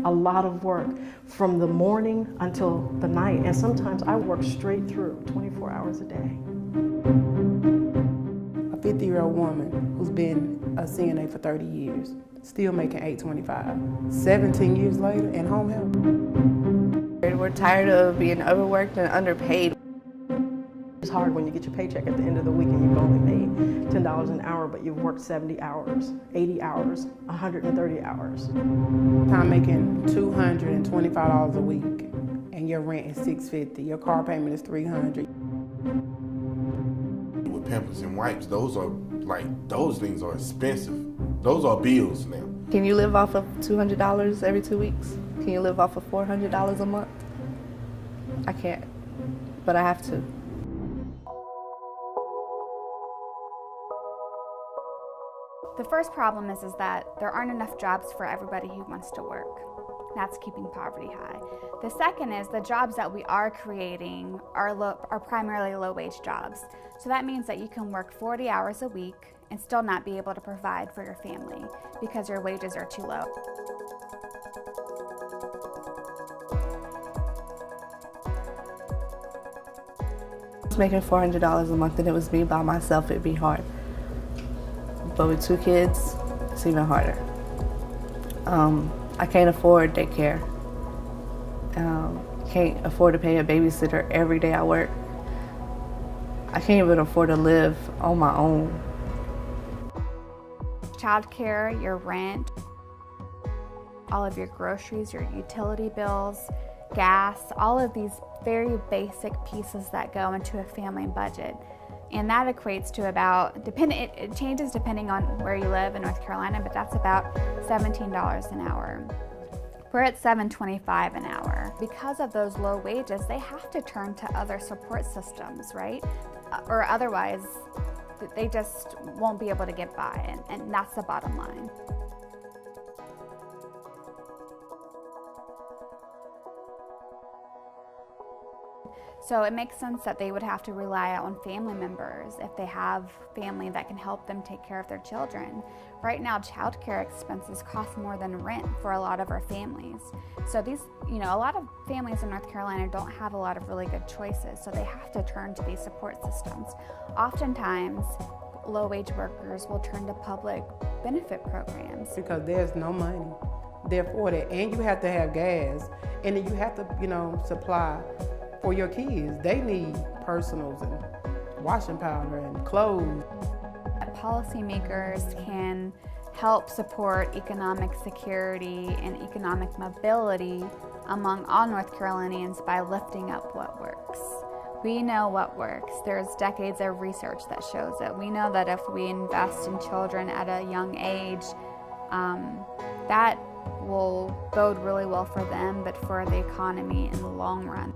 A lot of work from the morning until the night, and sometimes I work straight through 24 hours a day. A 50-year-old woman who's been a CNA for 30 years, still making $8.25. 17 years later, and home health. We're tired of being overworked and underpaid. It's hard when you get your paycheck at the end of the week and you've only made $10 an hour, but you've worked 70 hours, 80 hours, 130 hours. I'm making $225 a week, and your rent is $650. Your car payment is $300. With Pampers and wipes, those things are expensive. Those are bills now. Can you live off of $200 every 2 weeks? Can you live off of $400 a month? I can't, but I have to. The first problem is that there aren't enough jobs for everybody who wants to work. That's keeping poverty high. The second is the jobs that we are creating are primarily low-wage jobs. So that means that you can work 40 hours a week and still not be able to provide for your family because your wages are too low. Making $400 a month and it was me by myself, it'd be hard. But with 2 kids, it's even harder. I can't afford daycare. Can't afford to pay a babysitter every day I work. I can't even afford to live on my own. Childcare, your rent, all of your groceries, your utility bills, gas, all of these very basic pieces that go into a family budget. And that equates to about, it changes depending on where you live in North Carolina, but that's about $17 an hour. We're at $7.25 an hour. Because of those low wages, they have to turn to other support systems, right? Or otherwise, they just won't be able to get by, and that's the bottom line. So it makes sense that they would have to rely on family members if they have family that can help them take care of their children. Right now, childcare expenses cost more than rent for a lot of our families. So a lot of families in North Carolina don't have a lot of really good choices, so they have to turn to these support systems. Oftentimes, low-wage workers will turn to public benefit programs. Because there's no money there for that, and you have to have gas, and then you have to, supply for your kids. They need personals and washing powder and clothes. Policymakers can help support economic security and economic mobility among all North Carolinians by lifting up what works. We know what works. There's decades of research that shows it. We know that if we invest in children at a young age, that will bode really well for them, but for the economy in the long run.